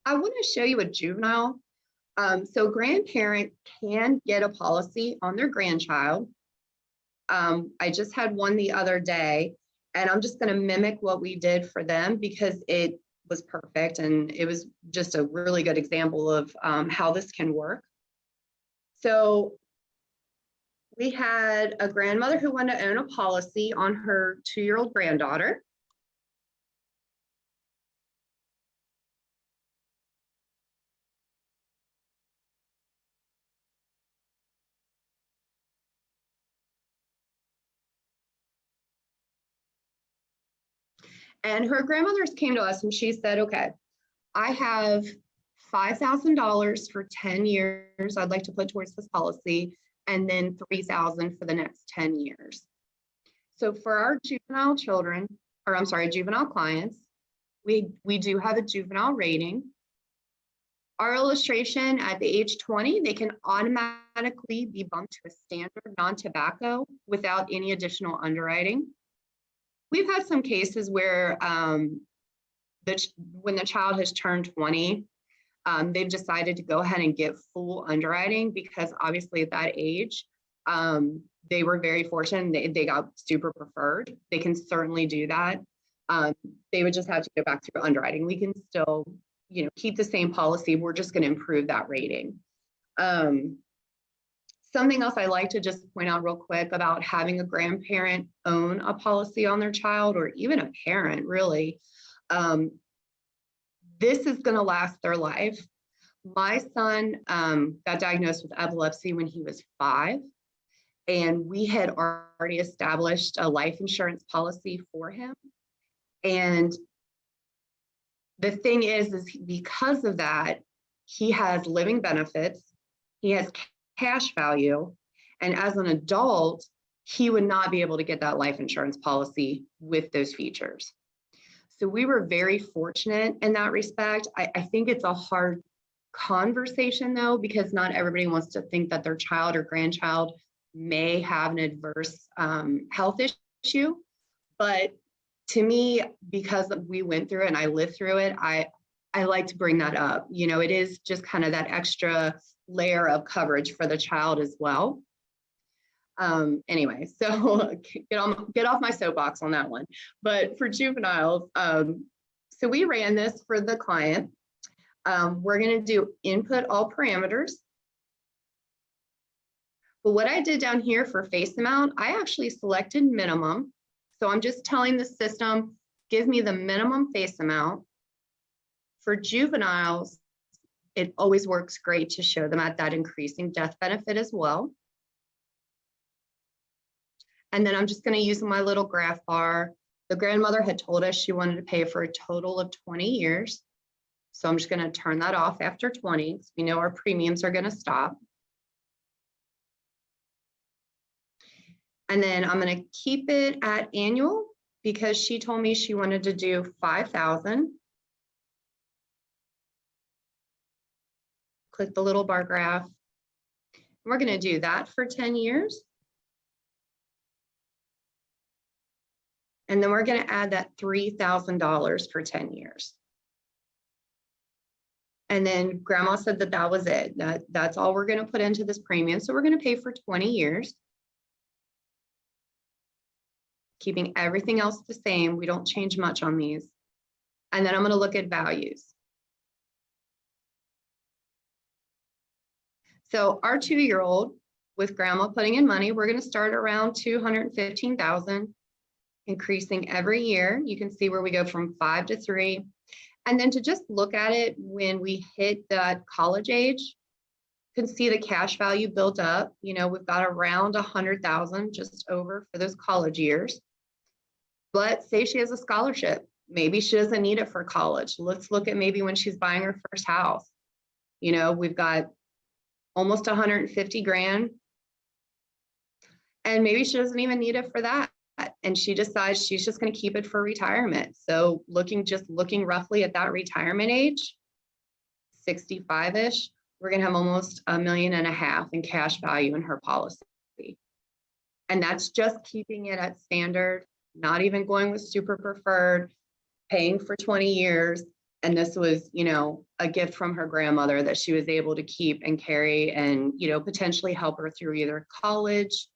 I want to show you a juvenile. So grandparent can get a policy on their grandchild. I just had one the other day, and I'm just going to mimic what we did for them because it was perfect. And it was just a really good example of how this can work. So we had a grandmother who wanted to own a policy on her 2-year-old granddaughter. And her grandmother came to us and she said, okay, I have $5,000 for 10 years I'd like to put towards this policy, and then $3,000 for the next 10 years. So for our juvenile children, or I'm sorry, juvenile clients, we do have a juvenile rating. Our illustration at the age 20, they can automatically be bumped to a standard non-tobacco without any additional underwriting. We've had some cases where when the child has turned 20, they've decided to go ahead and get full underwriting because obviously at that age, they were very fortunate. They got super preferred. They can certainly do that. They would just have to go back through underwriting. We can still, keep the same policy. We're just going to improve that rating. Something else I like to just point out real quick about having a grandparent own a policy on their child, or even a parent, really. This is going to last their life. My son got diagnosed with epilepsy when he was 5, and we had already established a life insurance policy for him. And the thing is because of that, he has living benefits, he has cash value, and as an adult, he would not be able to get that life insurance policy with those features. So we were very fortunate in that respect. I think it's a hard conversation though, because not everybody wants to think that their child or grandchild may have an adverse health issue. But to me, because we went through it and I lived through it, I like to bring that up. It is just kind of that extra layer of coverage for the child as well. Anyway, so get off my soapbox on that one. But for juveniles, so we ran this for the client. We're going to do input all parameters. But what I did down here for face amount, I actually selected minimum. So I'm just telling the system, give me the minimum face amount. For juveniles, it always works great to show them at that increasing death benefit as well. And then I'm just going to use my little graph bar. The grandmother had told us she wanted to pay for a total of 20 years. So I'm just going to turn that off after 20. So we know our premiums are going to stop. And then I'm going to keep it at annual because she told me she wanted to do 5,000. Click the little bar graph. We're going to do that for 10 years. And then we're going to add that $3,000 for 10 years. And then grandma said that was it. That's all we're going to put into this premium. So we're going to pay for 20 years. Keeping everything else the same. We don't change much on these. And then I'm going to look at values. So our 2-year-old with grandma putting in money, we're going to start around $215,000, increasing every year. You can see where we go from 5 to 3. And then to just look at it when we hit that college age, you can see the cash value built up. We've got around 100,000 just over for those college years. But say she has a scholarship. Maybe she doesn't need it for college. Let's look at maybe when she's buying her first house. We've got almost 150 grand. And maybe she doesn't even need it for that. And she decides she's just going to keep it for retirement. So looking roughly at that retirement age, 65-ish, we're going to have almost $1.5 million in cash value in her policy. And that's just keeping it at standard, not even going with super preferred, paying for 20 years. And this was, a gift from her grandmother that she was able to keep and carry and, potentially help her through either college,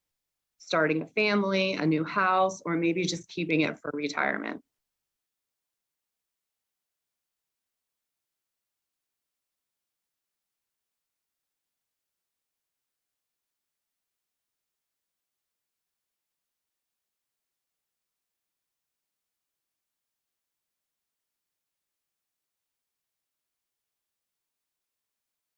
starting a family, a new house, or maybe just keeping it for retirement.